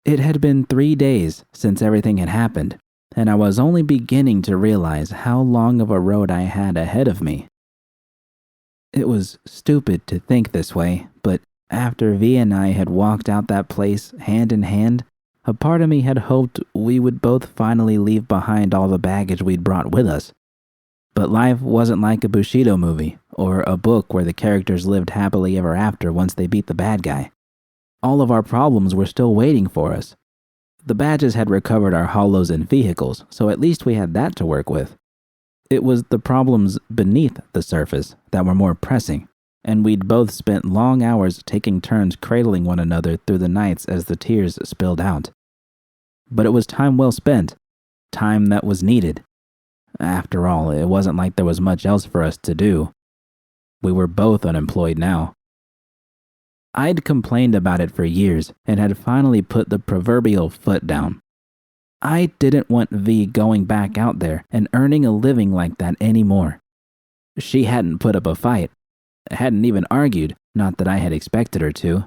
It had been 3 days since everything had happened, and I was only beginning to realize how long of a road I had ahead of me. It was stupid to think this way, but after V and I had walked out that place hand in hand, a part of me had hoped we would both finally leave behind all the baggage we'd brought with us. But life wasn't like a Bushido movie, or a book where the characters lived happily ever after once they beat the bad guy. All of our problems were still waiting for us. The badges had recovered our hollows and vehicles, so at least we had that to work with. It was the problems beneath the surface that were more pressing, and we'd both spent long hours taking turns cradling one another through the nights as the tears spilled out. But it was time well spent, time that was needed. After all, it wasn't like there was much else for us to do. We were both unemployed now. I'd complained about it for years and had finally put the proverbial foot down. I didn't want V going back out there and earning a living like that anymore. She hadn't put up a fight, hadn't even argued, not that I had expected her to.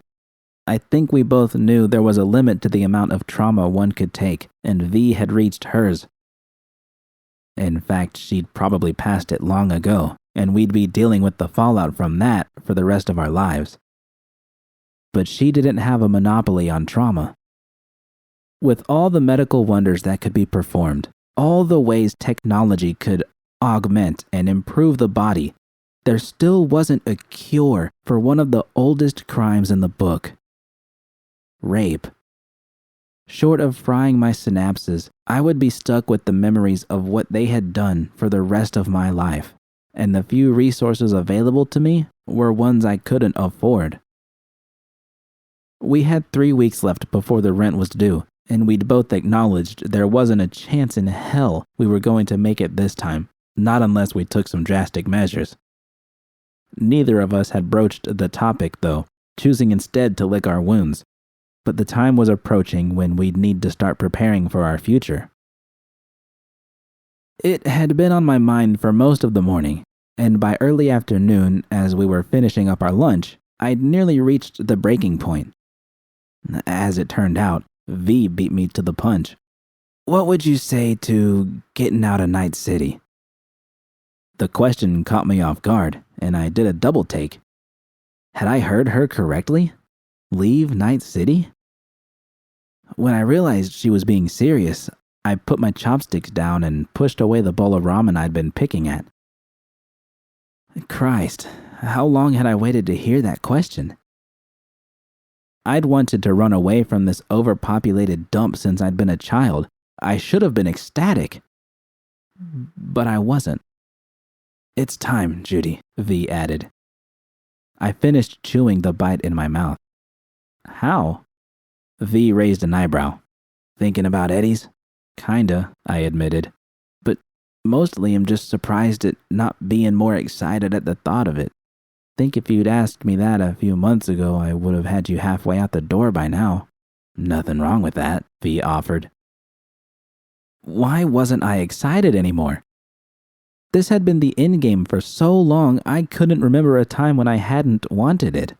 I think we both knew there was a limit to the amount of trauma one could take, and V had reached hers. In fact, she'd probably passed it long ago, and we'd be dealing with the fallout from that for the rest of our lives. But she didn't have a monopoly on trauma. With all the medical wonders that could be performed, all the ways technology could augment and improve the body, there still wasn't a cure for one of the oldest crimes in the book: rape. Short of frying my synapses, I would be stuck with the memories of what they had done for the rest of my life, and the few resources available to me were ones I couldn't afford. We had 3 weeks left before the rent was due, and we'd both acknowledged there wasn't a chance in hell we were going to make it this time, not unless we took some drastic measures. Neither of us had broached the topic, though, choosing instead to lick our wounds. But the time was approaching when we'd need to start preparing for our future. It had been on my mind for most of the morning, and by early afternoon, as we were finishing up our lunch, I'd nearly reached the breaking point. As it turned out, V beat me to the punch. "What would you say to getting out of Night City?" The question caught me off guard, and I did a double take. Had I heard her correctly? Leave Night City? When I realized she was being serious, I put my chopsticks down and pushed away the bowl of ramen I'd been picking at. Christ, how long had I waited to hear that question? I'd wanted to run away from this overpopulated dump since I'd been a child. I should have been ecstatic. But I wasn't. "It's time, Judy," V added. I finished chewing the bite in my mouth. "How?" V raised an eyebrow. "Thinking about Eddie's?" "Kinda," I admitted. "But mostly I'm just surprised at not being more excited at the thought of it. Think if you'd asked me that a few months ago, I would have had you halfway out the door by now." "Nothing wrong with that," V offered. Why wasn't I excited anymore? This had been the endgame for so long, I couldn't remember a time when I hadn't wanted it.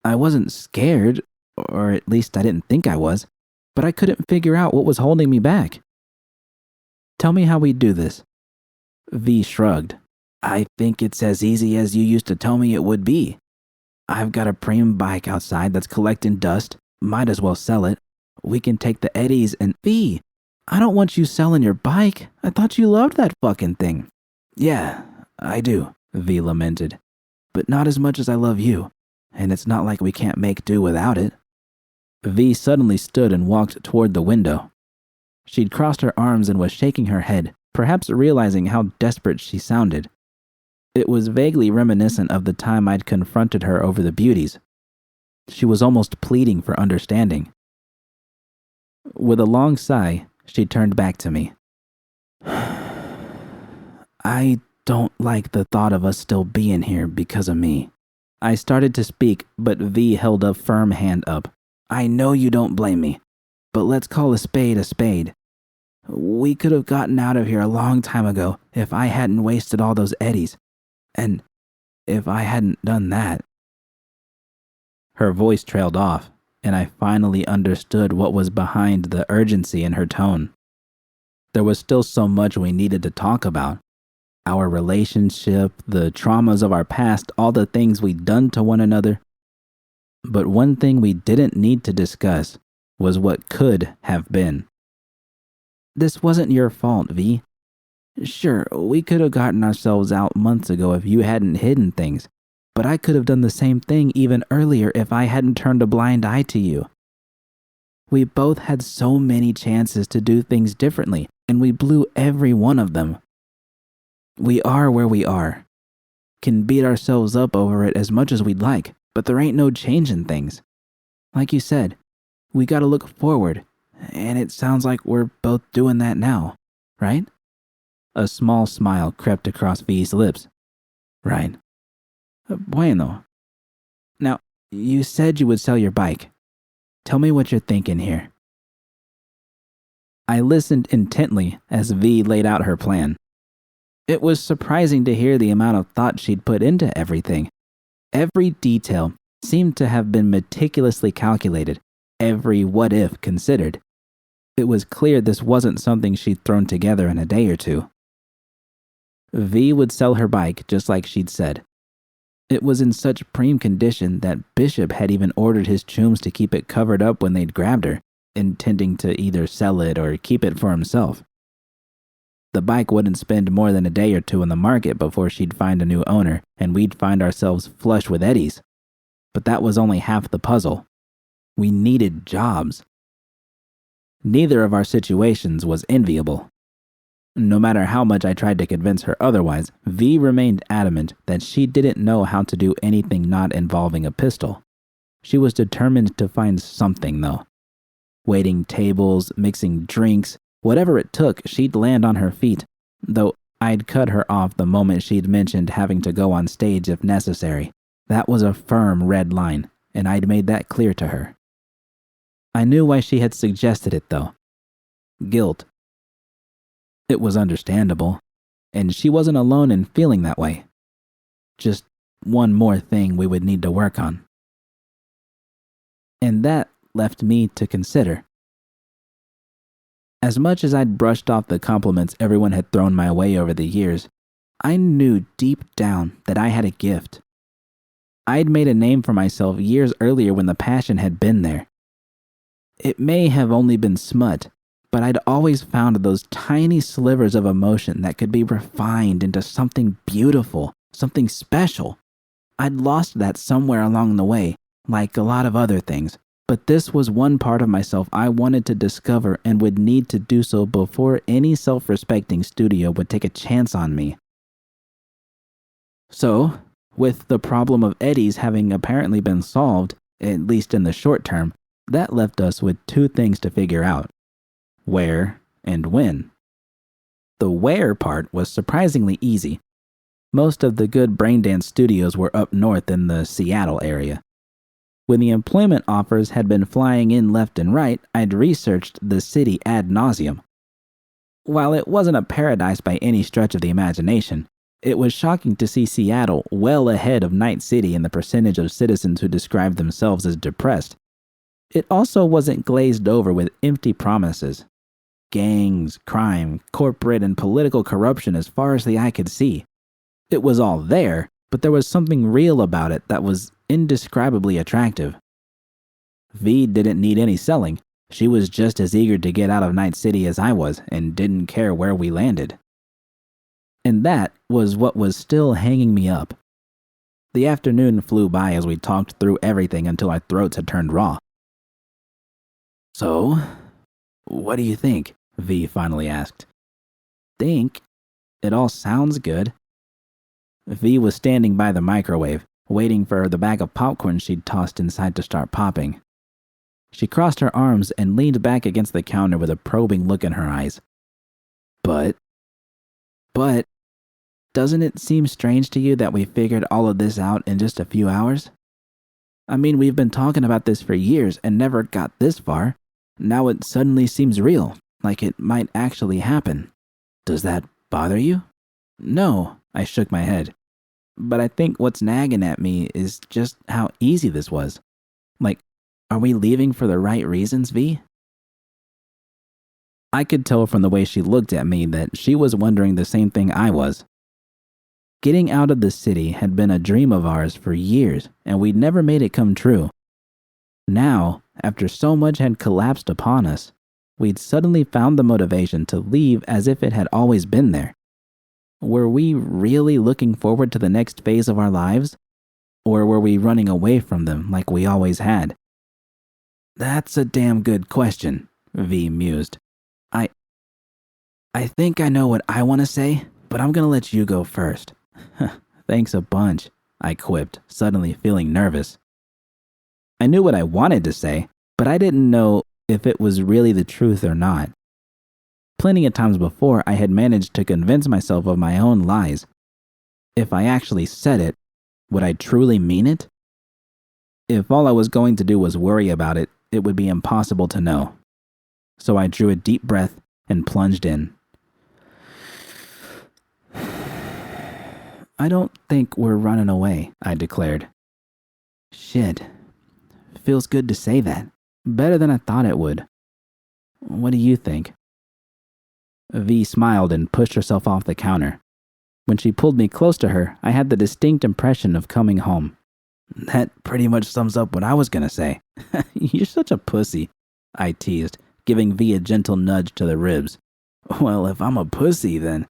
I wasn't scared, or at least I didn't think I was, but I couldn't figure out what was holding me back. "Tell me how we do this." V shrugged. "I think it's as easy as you used to tell me it would be. I've got a preem bike outside that's collecting dust. Might as well sell it. We can take the eddies and..." "V, I don't want you selling your bike. I thought you loved that fucking thing." "Yeah, I do," V lamented. "But not as much as I love you. And it's not like we can't make do without it." V suddenly stood and walked toward the window. She'd crossed her arms and was shaking her head, perhaps realizing how desperate she sounded. It was vaguely reminiscent of the time I'd confronted her over the beauties. She was almost pleading for understanding. With a long sigh, she turned back to me. "I don't like the thought of us still being here because of me." I started to speak, but V held a firm hand up. "I know you don't blame me, but let's call a spade a spade. We could have gotten out of here a long time ago if I hadn't wasted all those eddies. And if I hadn't done that..." Her voice trailed off, and I finally understood what was behind the urgency in her tone. There was still so much we needed to talk about. Our relationship, the traumas of our past, all the things we'd done to one another. But one thing we didn't need to discuss was what could have been. This wasn't your fault, V. Sure, we could have gotten ourselves out months ago if you hadn't hidden things, but I could have done the same thing even earlier if I hadn't turned a blind eye to you. We both had so many chances to do things differently, and we blew every one of them. We are where we are. Can beat ourselves up over it as much as we'd like, but there ain't no changing things. Like you said, we gotta look forward, and it sounds like we're both doing that now, right? A small smile crept across V's lips. Right. Bueno. Now, you said you would sell your bike. Tell me what you're thinking here. I listened intently as V laid out her plan. It was surprising to hear the amount of thought she'd put into everything. Every detail seemed to have been meticulously calculated, every what-if considered. It was clear this wasn't something she'd thrown together in a day or two. V would sell her bike just like she'd said. It was in such prime condition that Bishop had even ordered his chooms to keep it covered up when they'd grabbed her, intending to either sell it or keep it for himself. The bike wouldn't spend more than a day or two in the market before she'd find a new owner, and we'd find ourselves flush with eddies. But that was only half the puzzle. We needed jobs. Neither of our situations was enviable. No matter how much I tried to convince her otherwise, V remained adamant that she didn't know how to do anything not involving a pistol. She was determined to find something, though. Waiting tables, mixing drinks, whatever it took, she'd land on her feet, though I'd cut her off the moment she'd mentioned having to go on stage if necessary. That was a firm red line, and I'd made that clear to her. I knew why she had suggested it, though. Guilt. It was understandable, and she wasn't alone in feeling that way. Just one more thing we would need to work on. And that left me to consider. As much as I'd brushed off the compliments everyone had thrown my way over the years, I knew deep down that I had a gift. I'd made a name for myself years earlier when the passion had been there. It may have only been smut, but I'd always found those tiny slivers of emotion that could be refined into something beautiful, something special. I'd lost that somewhere along the way, like a lot of other things, but this was one part of myself I wanted to discover and would need to do so before any self-respecting studio would take a chance on me. So, with the problem of eddies having apparently been solved, at least in the short term, that left us with two things to figure out. Where and when. The where part was surprisingly easy. Most of the good braindance studios were up north in the Seattle area. When the employment offers had been flying in left and right, I'd researched the city ad nauseum. While it wasn't a paradise by any stretch of the imagination, it was shocking to see Seattle well ahead of Night City in the percentage of citizens who described themselves as depressed. It also wasn't glazed over with empty promises. Gangs, crime, corporate, and political corruption as far as the eye could see. It was all there, but there was something real about it that was indescribably attractive. V didn't need any selling. She was just as eager to get out of Night City as I was, and didn't care where we landed. And that was what was still hanging me up. The afternoon flew by as we talked through everything until our throats had turned raw. So, what do you think? V finally asked. Think? It all sounds good. V was standing by the microwave, waiting for the bag of popcorn she'd tossed inside to start popping. She crossed her arms and leaned back against the counter with a probing look in her eyes. But, doesn't it seem strange to you that we figured all of this out in just a few hours? I mean, we've been talking about this for years and never got this far. Now it suddenly seems real, like it might actually happen. Does that bother you? No, I shook my head. But I think what's nagging at me is just how easy this was. Like, Are we leaving for the right reasons, V? I could tell from the way she looked at me that she was wondering the same thing I was. Getting out of the city had been a dream of ours for years, and we'd never made it come true. Now, after so much had collapsed upon us, we'd suddenly found the motivation to leave as if it had always been there. Were we really looking forward to the next phase of our lives? Or were we running away from them like we always had? That's a damn good question, V mused. I think I know what I want to say, but I'm going to let you go first. Thanks a bunch, I quipped, suddenly feeling nervous. I knew what I wanted to say, but I didn't know if it was really the truth or not. Plenty of times before, I had managed to convince myself of my own lies. If I actually said it, would I truly mean it? If all I was going to do was worry about it, it would be impossible to know. So I drew a deep breath and plunged in. I don't think we're running away, I declared. Shit. Feels good to say that. Better than I thought it would. What do you think? V smiled and pushed herself off the counter. When she pulled me close to her, I had the distinct impression of coming home. That pretty much sums up what I was gonna say. You're such a pussy, I teased, giving V a gentle nudge to the ribs. Well, if I'm a pussy, then...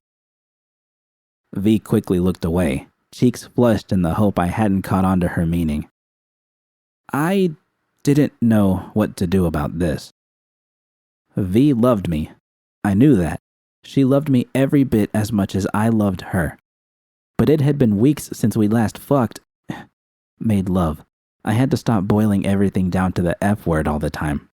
V quickly looked away, cheeks flushed in the hope I hadn't caught on to her meaning. I didn't know what to do about this. V loved me. I knew that. She loved me every bit as much as I loved her. But it had been weeks since we last made love. I had to stop boiling everything down to the F word all the time.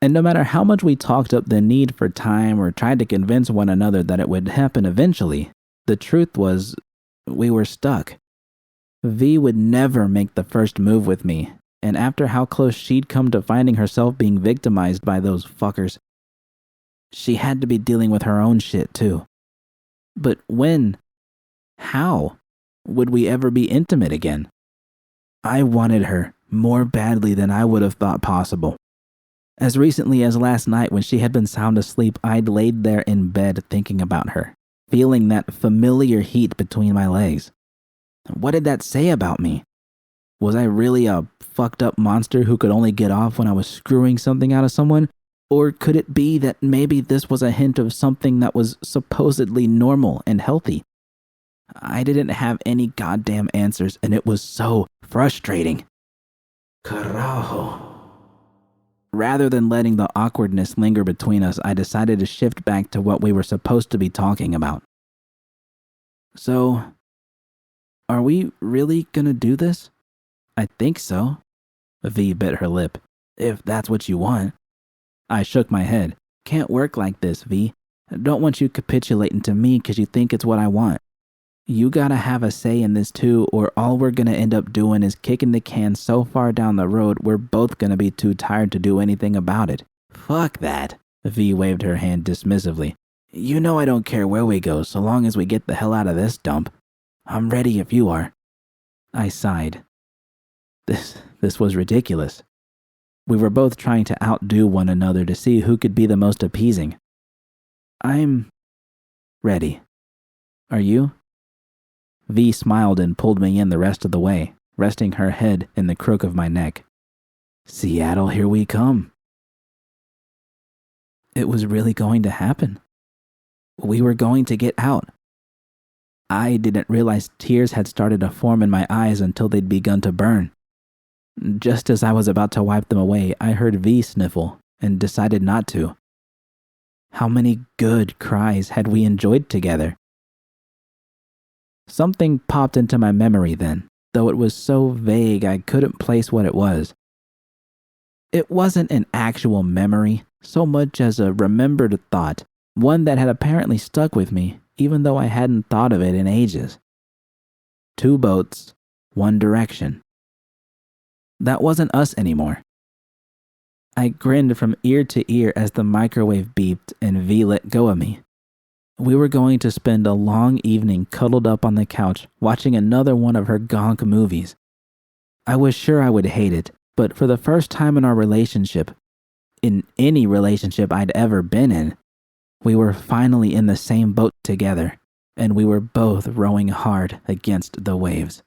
And no matter how much we talked up the need for time or tried to convince one another that it would happen eventually, the truth was, we were stuck. V would never make the first move with me, and after how close she'd come to finding herself being victimized by those fuckers, she had to be dealing with her own shit too. But when, how, would we ever be intimate again? I wanted her more badly than I would have thought possible. As recently as last night when she had been sound asleep, I'd laid there in bed thinking about her, feeling that familiar heat between my legs. What did that say about me? Was I really a fucked up monster who could only get off when I was screwing something out of someone? Or could it be that maybe this was a hint of something that was supposedly normal and healthy? I didn't have any goddamn answers, and it was so frustrating. Carajo. Rather than letting the awkwardness linger between us, I decided to shift back to what we were supposed to be talking about. So, are we really gonna do this? I think so. V bit her lip. If that's what you want. I shook my head. Can't work like this, V. I don't want you capitulating to me because you think it's what I want. You gotta have a say in this too, or all we're gonna end up doing is kicking the can so far down the road we're both gonna be too tired to do anything about it. Fuck that. V waved her hand dismissively. You know I don't care where we go so long as we get the hell out of this dump. I'm ready if you are. I sighed. This was ridiculous. We were both trying to outdo one another to see who could be the most appeasing. I'm ready. Are you? V smiled and pulled me in the rest of the way, resting her head in the crook of my neck. Seattle, here we come. It was really going to happen. We were going to get out. I didn't realize tears had started to form in my eyes until they'd begun to burn. Just as I was about to wipe them away, I heard V sniffle and decided not to. How many good cries had we enjoyed together? Something popped into my memory then, though it was so vague I couldn't place what it was. It wasn't an actual memory, so much as a remembered thought, one that had apparently stuck with me, even though I hadn't thought of it in ages. 2 boats, 1 direction. That wasn't us anymore. I grinned from ear to ear as the microwave beeped and V let go of me. We were going to spend a long evening cuddled up on the couch watching another one of her gonk movies. I was sure I would hate it, But for the first time in our relationship, in any relationship I'd ever been in, we were finally in the same boat together, and we were both rowing hard against the waves.